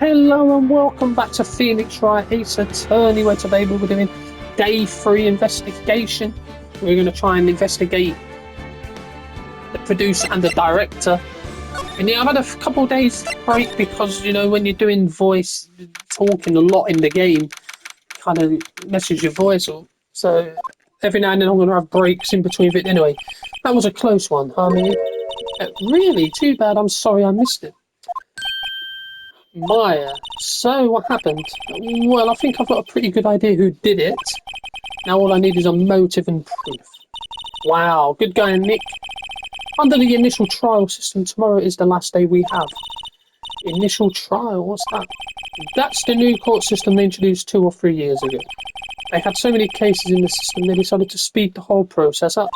Hello and welcome back to Phoenix Wright. It's Attorney where today we're doing day 3 investigation. We're going to try and investigate the producer and the director. And yeah, I've had a couple of days break because, you know, when you're doing voice talking a lot in the game, kind of messes your voice up. So every now and then I'm going to have breaks in between it. Anyway, that was a close one, Harmony. Really? Too bad. I'm sorry I missed it. Maya. So what happened? Well, I think I've got a pretty good idea who did it. Now all I need is a motive and proof. Wow, good going, Nick. Under the initial trial system, tomorrow is the last day we have. Initial trial? What's that? That's the new court system they introduced 2 or 3 years ago. They had so many cases in the system they decided to speed the whole process up.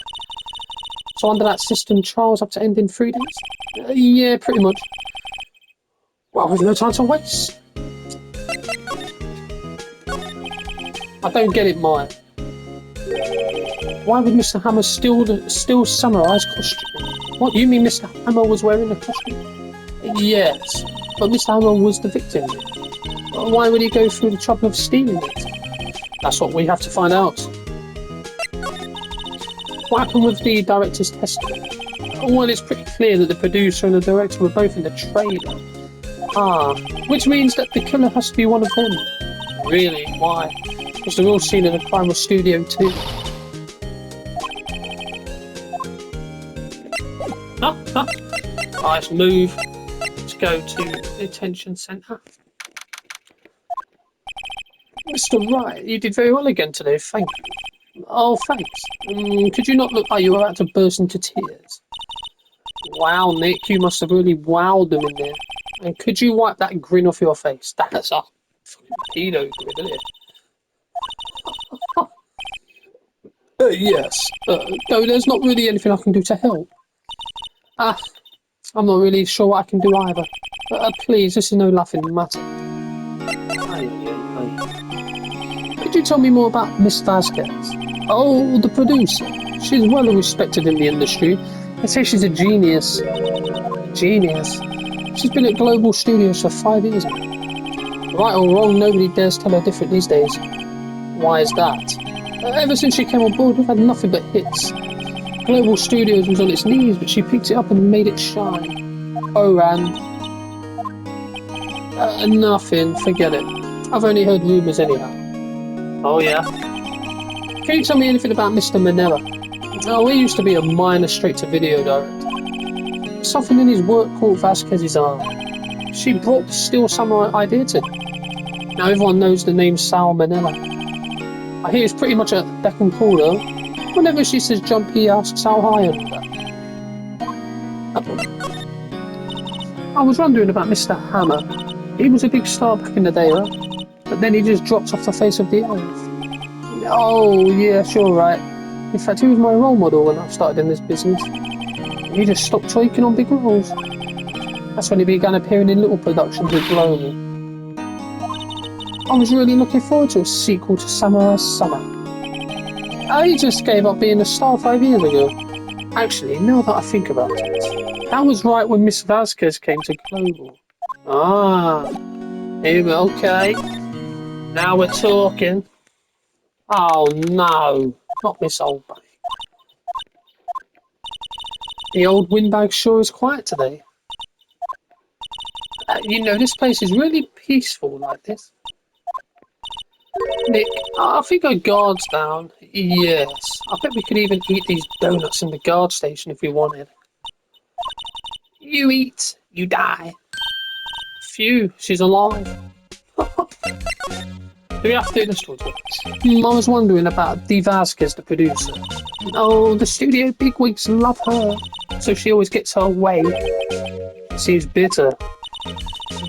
So under that system, trials have to end in 3 days? Yeah, pretty much. Well, we've no time to waste. I don't get it, Maya. Why would Mr. Hammer steal Samurai's costume? What, you mean Mr. Hammer was wearing the costume? Yes, but Mr. Hammer was the victim. Why would he go through the trouble of stealing it? That's what we have to find out. What happened with the director's testimony? Well, it's pretty clear that the producer and the director were both in the trailer. Which means that the killer has to be one of them. Really? Why? Because they're all seen in a crime of Studio 2. Nice move. Let's go to the detention centre. Mr. Wright, you did very well again today, thank you. Oh, thanks. Could you not look like you were about to burst into tears? Wow, Nick, you must have really wowed them in there. And could you wipe that grin off your face? That's a fucking pedo grin, isn't it? Yes. No, there's not really anything I can do to help. I'm not really sure what I can do either. Please, this is no laughing matter. Could you tell me more about Miss Vasquez? Oh, the producer. She's well respected in the industry. They say she's a genius. Genius? She's been at Global Studios for 5 years now. Right or wrong, nobody dares tell her different these days. Why is that? Ever since she came on board, we've had nothing but hits. Global Studios was on its knees, but she picked it up and made it shine. Oh, and... nothing, forget it. I've only heard rumours anyhow. Oh, yeah? Can you tell me anything about Mr. Manella? Oh, he used to be a minor straight-to-video director. Something in his work caught Vasquez's eye. She brought the Steel Samurai idea to him. Now everyone knows the name Sal Manella. I hear it's pretty much a beck and call though. Whenever she says jump, he asks how high and all that. I was wondering about Mr. Hammer. He was a big star back in the day, right? But then he just dropped off the face of the earth. Oh, yeah, sure, right. In fact, he was my role model when I started in this business. He just stopped taking on big roles. That's when he began appearing in little productions with Global. I was really looking forward to a sequel to Samurai's Summer. He just gave up being a star 5 years ago. Actually, now that I think about it, that was right when Miss Vasquez came to Global. Okay. Now we're talking. Oh no, not Miss Oldbay. The old windbag sure is quiet today. You know, this place is really peaceful like this. Nick, I think our guard's down. Yes, I bet we could even eat these donuts in the guard station if we wanted. You eat, you die. Phew, she's alive. Do we have to do this towards her? I was wondering about Dee Vasquez, the producer. Oh, the studio bigwigs love her, so she always gets her way. Seems bitter.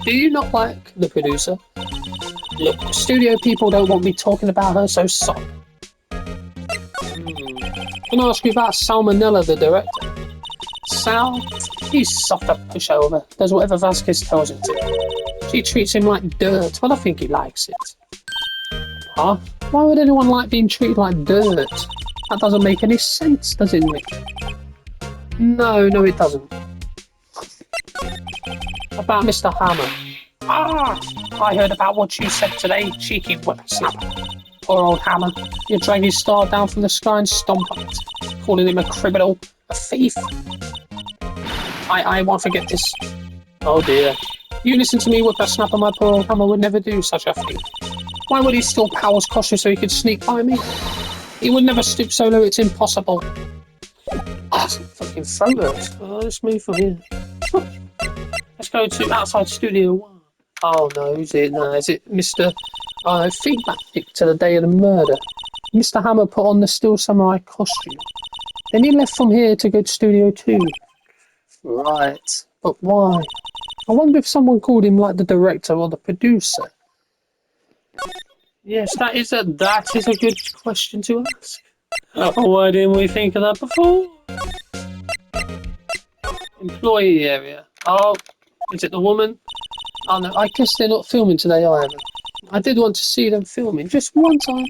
Do you not like the producer? Look, the studio people don't want me talking about her, so sorry. Can I ask you about Salmonella, the director? Sal? He's soft up pushover, does whatever Vasquez tells him to. She treats him like dirt, but I think he likes it. Huh? Why would anyone like being treated like dirt? That doesn't make any sense, does it, Nick? No, it doesn't. About Mr. Hammer. Ah! I heard about what you said today, cheeky whippersnapper. Poor old Hammer. You drag his star down from the sky and stomp on it, calling him a criminal, a thief. I won't forget this. Oh dear. You listen to me, whippersnapper. My poor old Hammer would never do such a thing. Why would he steal Powell's costume so he could sneak by me? He would never stoop so low, it's impossible. Fucking photos. Oh, let's move from here. Let's go to outside Studio 1. Oh no, who's it? No, is it Mr. Feedback to the day of the murder? Mr. Hammer put on the Steel Samurai costume. Then he left from here to go to Studio 2. Right, but why? I wonder if someone called him like the director or the producer. Yes, that is a good question to ask. Why didn't we think of that before? Employee area. Oh, is it the woman? Oh no, I guess they're not filming today either. I did want to see them filming, just one time.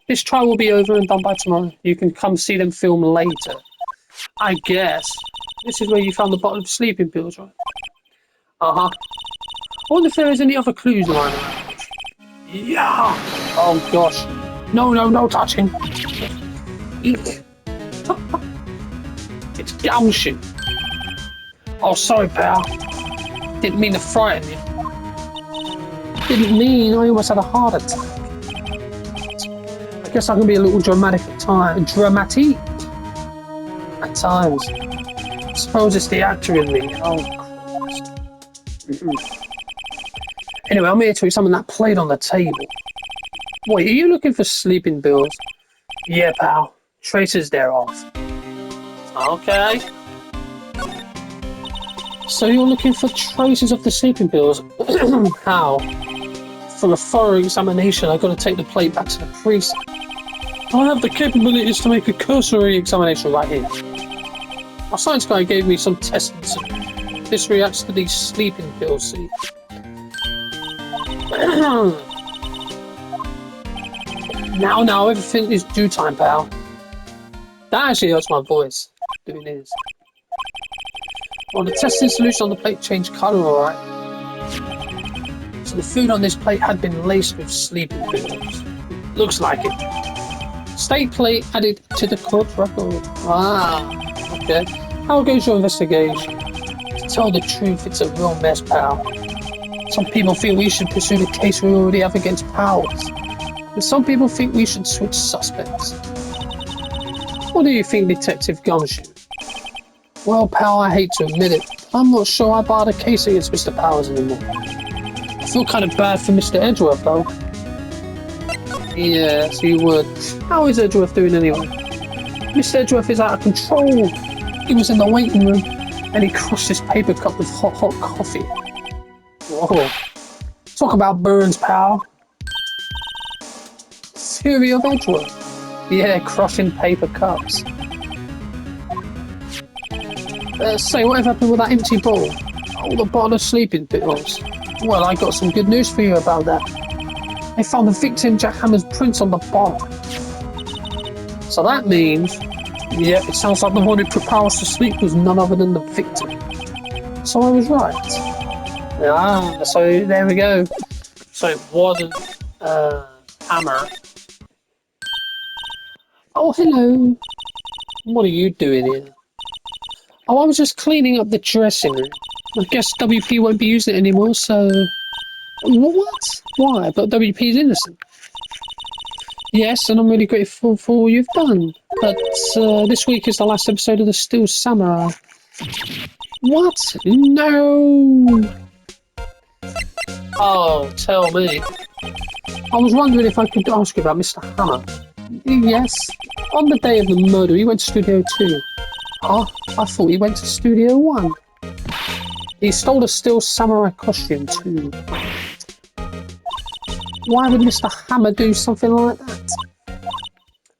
This trial will be over and done by tomorrow. You can come see them film later. I guess. This is where you found the bottle of sleeping pills, right? Uh-huh. I wonder if there is any other clues lying around. Yeah! Oh gosh. No touching. Eek. It's gumshoe. Oh, sorry, pal. Didn't mean to frighten you. Didn't mean I almost had a heart attack. I guess I can be a little dramatic at times. Dramatic? At times. I suppose it's the actor in me. Oh, Christ. Anyway, I'm here to examine that plate on the table. Wait, are you looking for sleeping pills? Yeah, pal. Traces thereof. Okay. So you're looking for traces of the sleeping pills? How? For a thorough examination, I've got to take the plate back to the precinct. I have the capabilities to make a cursory examination right here. Our science guy gave me some tests. This reacts to these sleeping pills, see? Now, everything is due time, pal. That actually hurts my voice, doing this. Well, the testing solution on the plate changed colour, alright. So the food on this plate had been laced with sleeping pills. Looks like it. State plate added to the court record. Ah, okay. How goes your investigation? To tell the truth, it's a real mess, pal. Some people feel we should pursue the case we already have against Powers. And some people think we should switch suspects. What do you think, Detective Gumshoe? Well, pal, I hate to admit it, I'm not sure I buy the case against Mr. Powers anymore. I feel kind of bad for Mr. Edgeworth, though. Yes, you would. How is Edgeworth doing anyway? Mr. Edgeworth is out of control. He was in the waiting room, and he crushed his paper cup with hot coffee. Whoa. Talk about burns, pal. Fury of Edgeworth. Yeah, crushing paper cups. Say, whatever happened with that empty bowl? Oh, the bottle of sleeping pills. Well, I got some good news for you about that. They found the victim Jack Hammer's prints on the bottle. So that means, yeah, it sounds like the one who put Powers to sleep was none other than the victim. So I was right. Ah, so there we go. So it wasn't Hammer. Oh, hello. What are you doing here? Oh, I was just cleaning up the dressing room. I guess WP won't be using it anymore, so... What? Why? But WP's innocent. Yes, and I'm really grateful for all you've done. But this week is the last episode of the Steel Samurai. What? No! Oh, tell me. I was wondering if I could ask you about Mr. Hammer. Yes. On the day of the murder, he went to Studio 2. Oh, I thought he went to Studio 1. He stole a Steel Samurai costume too. Why would Mr. Hammer do something like that?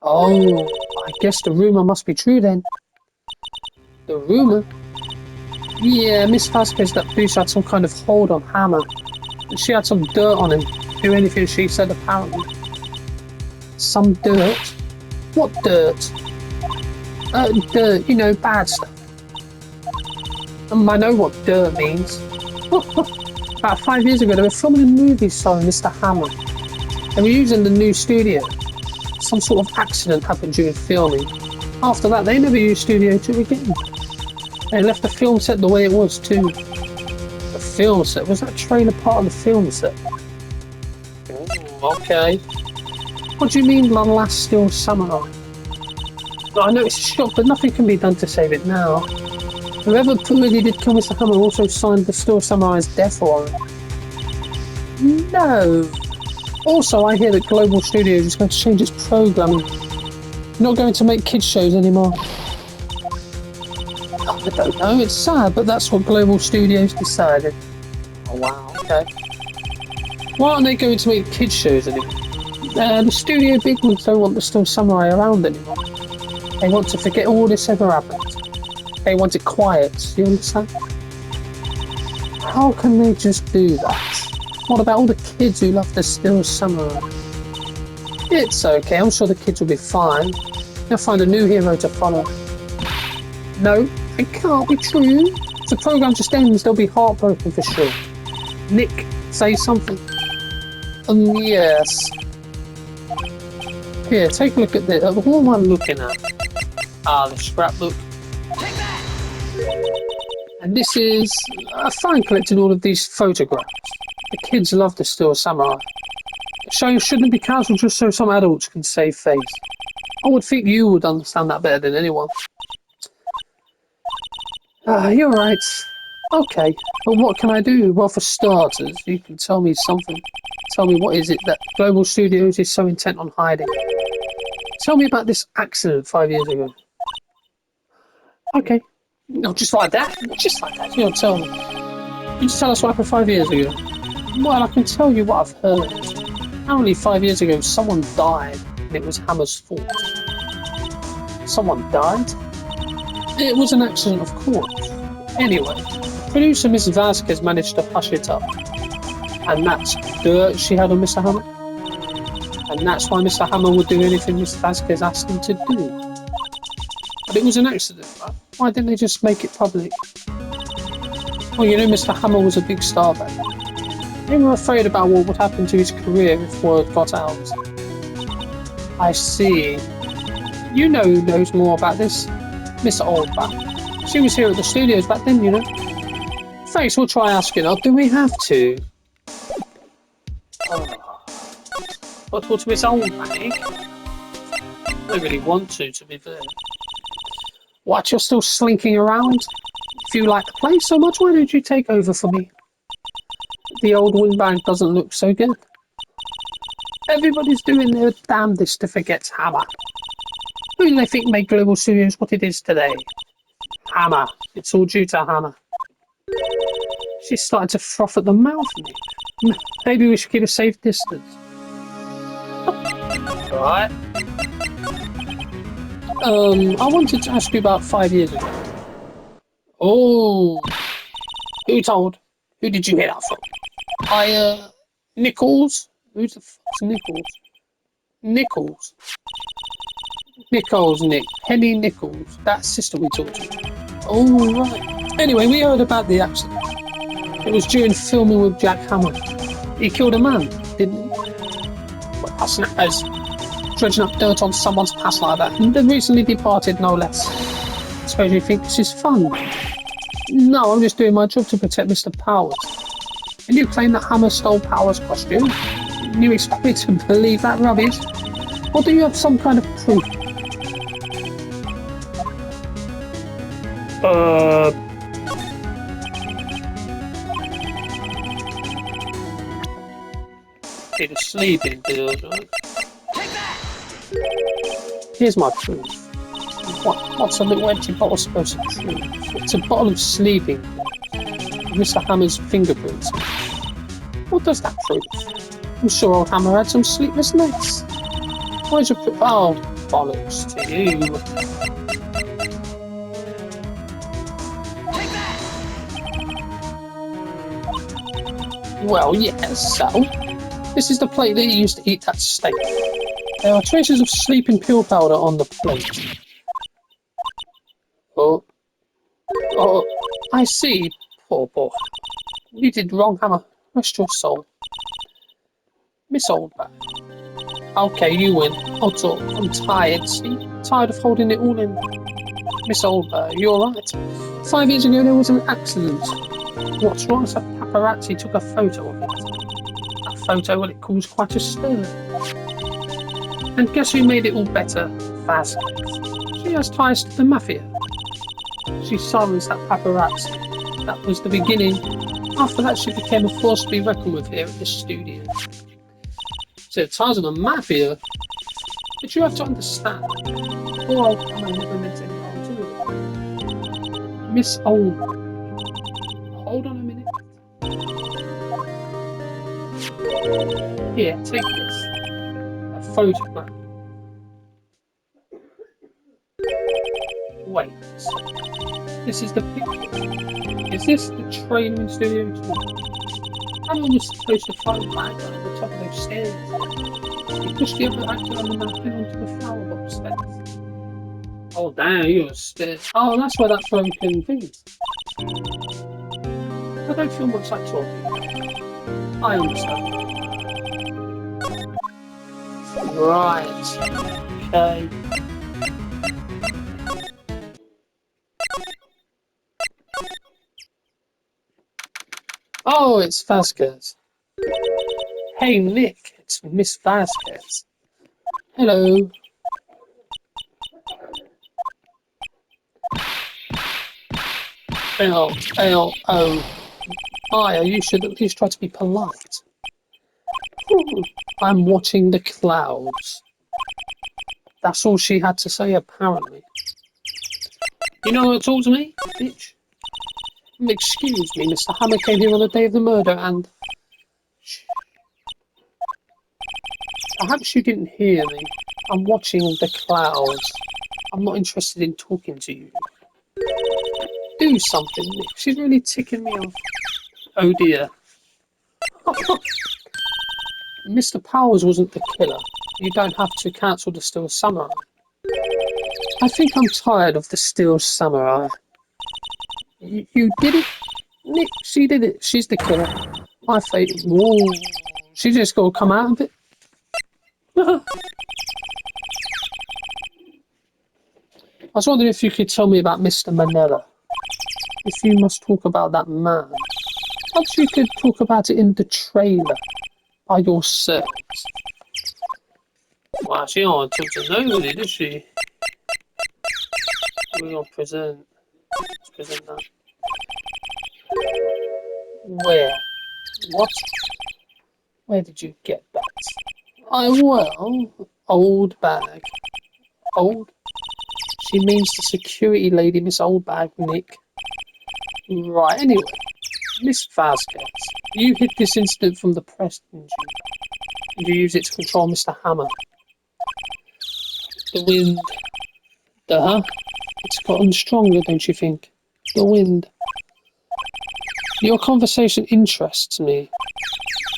Oh, I guess the rumour must be true then. The rumour? Yeah, Miss Vasquez, that bitch, had some kind of hold on Hammer. And she had some dirt on him. Do anything she said, apparently. Some dirt? What dirt? Dirt, you know, bad stuff. I know what dirt means. About 5 years ago, they were filming a movie starring Mr. Hammer. They were using the new studio. Some sort of accident happened during filming. After that, they never used Studio 2 again. They left the film set the way it was too. The film set? Was that trailer part of the film set? Okay. What do you mean, the last Steel Samurai? I know it's a shock, but nothing can be done to save it now. Whoever really did kill Mr. Hammer also signed the Steel Samurai's death warrant. No. Also, I hear that Global Studios is going to change its programming. Not going to make kids shows anymore. I don't know, it's sad, but that's what Global Studios decided. Oh wow, okay. Why aren't they going to make kids shows anymore? The studio bigwigs don't want the Steel Samurai around anymore. They want to forget all this ever happened. They want it quiet, you understand? How can they just do that? What about all the kids who love the Steel Samurai? It's okay, I'm sure the kids will be fine. They'll find a new hero to follow. No, it can't be true. If the program just ends, they'll be heartbroken for sure. Nick, say something. Yes. Here, take a look at this. What am I looking at? The scrapbook. And this is... I find collecting all of these photographs. The kids love the Steel Samurai. The show shouldn't be cancelled just so some adults can save face. I would think you would understand that better than anyone. You're right. Okay, but what can I do? Well, for starters, you can tell me something. Tell me what is it that Global Studios is so intent on hiding. Tell me about this accident 5 years ago. Okay. No, just like that? Just like that, you know, tell me. You just tell us what happened 5 years ago. Well, I can tell you what I've heard. Apparently 5 years ago, someone died, and it was Hammer's fault. Someone died? It was an accident, of course. Anyway, producer Miss Vasquez managed to hush it up. And that's dirt she had on Mr. Hammer. And that's why Mr. Hammer would do anything Miss Vasquez asked him to do. But it was an accident, right? Why didn't they just make it public? Well, you know, Mr. Hammer was a big star back then. They were afraid about what would happen to his career if word got out. I see. You know who knows more about this? Miss Oldback. She was here at the studios back then, you know. Thanks, we'll try asking her. Do we have to? Oh. But what's Miss Oldback? I don't really want to be fair. What, you're still slinking around? If you like the place so much, why don't you take over for me? The old windbag doesn't look so good. Everybody's doing their damnedest to forget Hammer. Who do they think made Global Studios what it is today? Hammer. It's all due to Hammer. She's starting to froth at the mouth, Nick. Maybe we should keep a safe distance. Alright. I wanted to ask you about 5 years ago. Oh. Who told? Who did you hear that from? Nichols? Who's the fuck's Nichols? Nichols? Nichols, Nick. Henny Nichols. That sister we talked to. Oh, right. Anyway, we heard about the accident. It was during filming with Jack Hammer. He killed a man, didn't he? Well, that's not as dredging up dirt on someone's past like that. And they recently departed, no less. I suppose you think this is fun. No, I'm just doing my job to protect Mr. Powers. And you claim that Hammer stole Powers' costume? And you expect me to believe that rubbish? Or do you have some kind of proof? It's sleeping pills, right? Here's my proof. What's a little empty bottle supposed to prove? It's a bottle of sleeping pills. Mr. Hammer's fingerprints. What does that prove? I'm sure old Hammer had some sleepless nights. Why'd you put... Oh, bollocks to you. Well, yes, so... This is the plate that you used to eat that steak. There are traces of sleeping pill powder on the plate. Oh, I see. Poor boy. You did wrong, Hammer. Rest your soul. Miss Oldback. Okay, you win. I'll talk. I'm tired, see? Tired of holding it all in. Miss Oldback, you're right. 5 years ago there was an accident. What's wrong? A paparazzi took a photo of it. That photo, well, it caused quite a stir. And guess who made it all better? Vasquez. She has ties to the mafia. She silenced that paparazzi. That was the beginning. After that, she became a force to be reckoned with here at the studio. So, ties of the mafia? But you have to understand. Poor old Hammer never meant any harm to it. Miss Old. Hold on a minute. Here, take this. A photograph. Wait. This is the picture. Is this the training studio too? Hammer was supposed to find back at the top of those stairs. He pushed the other actor on the napkin onto the flower box stairs. Oh damn, you're stairs. Oh, that's where that broken thing is. I don't feel much like talking. I understand. Right. Okay. Oh, it's Vasquez. Hey, Nick, it's Miss Vasquez. Hello. L-L-O. Aya, you should at least try to be polite. I'm watching the clouds. That's all she had to say, apparently. You know what talk to me, bitch? Excuse me, Mr. Hammer came here on the day of the murder and... Perhaps you didn't hear me. I'm watching the clouds. I'm not interested in talking to you. Do something, Nick. She's really ticking me off. Oh dear. Mr. Powers wasn't the killer. You don't have to cancel the Steel Samurai. I think I'm tired of the Steel Samurai. You did it? Nick, she did it. She's the killer. I fate. Whoa. She just got to come out of it. I was wondering if you could tell me about Mr. Manella. If you must talk about that man, perhaps you could talk about it in the trailer by yourselves. Wow, she don't want to talk to nobody, does she? We'll present. Let's present that. Where? What? Where did you get that? Old bag. Old? She means the security lady, Miss Oldbag, Nick. Right, anyway. Miss Vasquez, you hid this incident from the press, didn't you? And you use it to control Mr. Hammer. The wind. It's gotten stronger, don't you think? The wind. Your conversation interests me.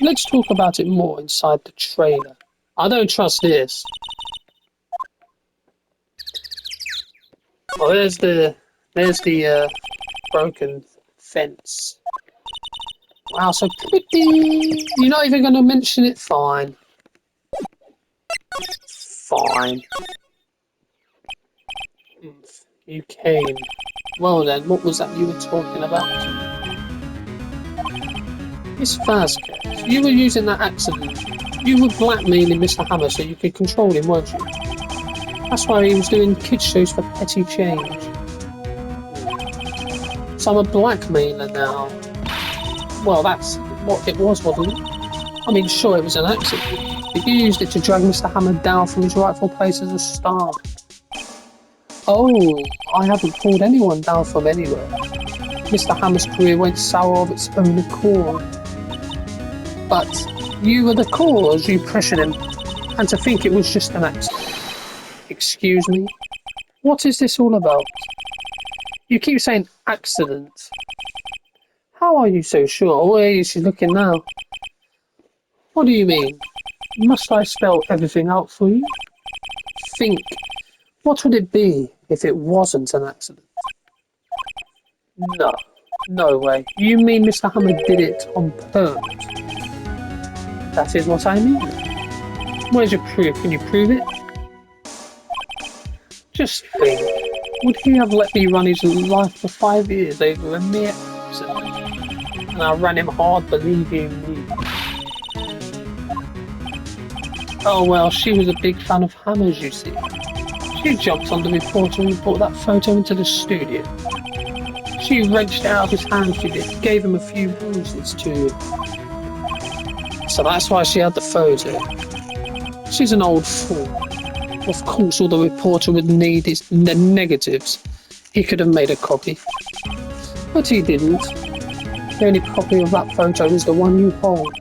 Let's talk about it more inside the trailer. I don't trust this. Oh, there's the broken fence. Wow, so pretty. You're not even going to mention it? Fine. Fine. You came. Well then, what was that you were talking about? Miss Vasquez, you were using that accident. You were blackmailing Mr. Hammer so you could control him, weren't you? That's why he was doing kids shows for petty change. So I'm a blackmailer now. Well, that's what it was, wasn't it? I mean, sure, it was an accident, but you used it to drag Mr. Hammer down from his rightful place as a star. Oh, I haven't pulled anyone down from anywhere. Mr. Hammer's career went sour of its own accord. But you were the cause, you pressured him, and to think it was just an accident. Excuse me? What is this all about? You keep saying accident. How are you so sure? Where is she looking now? What do you mean? Must I spell everything out for you? Think. What would it be if it wasn't an accident? No. No way. You mean Mr. Hammer did it on purpose? That is what I mean. Where's your proof? Can you prove it? Just think. Would he have let me run his life for 5 years over a mere accident? And I ran him hard, believe you me. Oh well, she was a big fan of Hammers, you see. She jumped on the reporter and brought that photo into the studio. She wrenched it out of his hand, she did, gave him a few roses too. So that's why she had the photo. She's an old fool. Of course, all the reporter would need is the negatives. He could have made a copy. But he didn't. The only copy of that photo is the one you hold.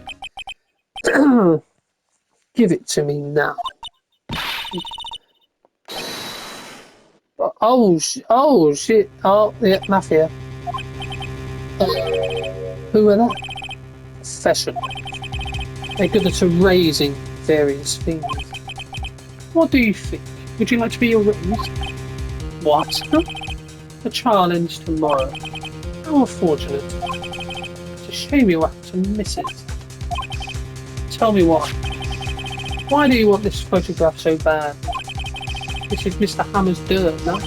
Give it to me now. Oh shit. Oh, yeah, Mafia. Who are that? Professional. They're good at erasing various things. What do you think? Would you like to be erased? What? Huh? A challenge tomorrow. How unfortunate. It's a shame you have to miss it. Tell me why. Why do you want this photograph so bad? This is Mr. Hammer's dirt, no?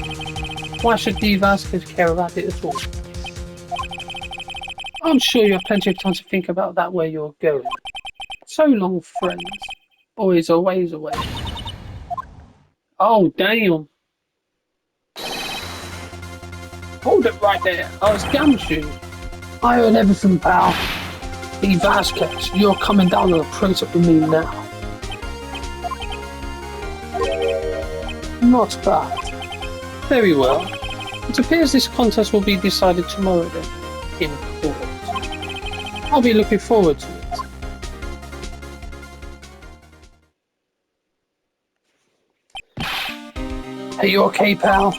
Why should D. Vasquez care about it at all? I'm sure you have plenty of time to think about that where you're going. So long, friends. Boys are ways away. Oh, damn. Hold it right there. I was gumshoe. I heard everything, pal. D. Vasquez, you're coming down on the protest with me now. Not bad. Very well. It appears this contest will be decided tomorrow then, in court. I'll be looking forward to it. Are you okay, pal?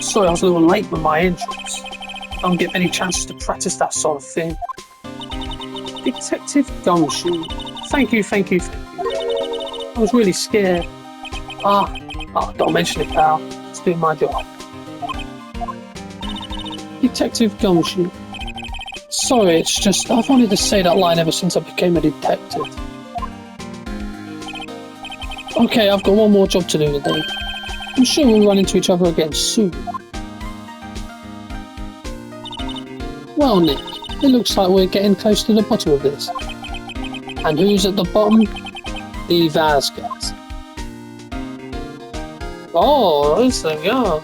Sorry I was a little late with my entrance. I don't get many chances to practice that sort of thing. Detective Gumshoe. Thank you. I was really scared. Don't mention it, pal. It's doing my job. Detective Gumshoe. Sorry, it's just I've wanted to say that line ever since I became a detective. Okay, I've got one more job to do today. I'm sure we'll run into each other again soon. Well, Nick, it looks like we're getting close to the bottom of this. And who's at the bottom? The Vasquez. Oh, this thing, yeah.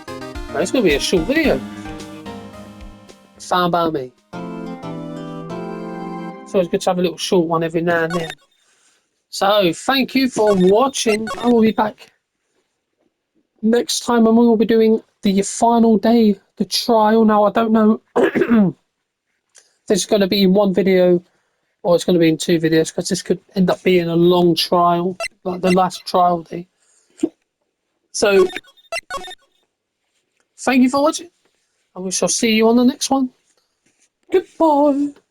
It's going to be a short video. Fine by me. So it's good to have a little short one every now and then. So, thank you for watching. I will be back next time and we will be doing the final day, the trial. Now, I don't know if this is going to be in one video or it's going to be in 2 videos because this could end up being a long trial, like the last trial day. So, thank you for watching and we shall see you on the next one. Goodbye.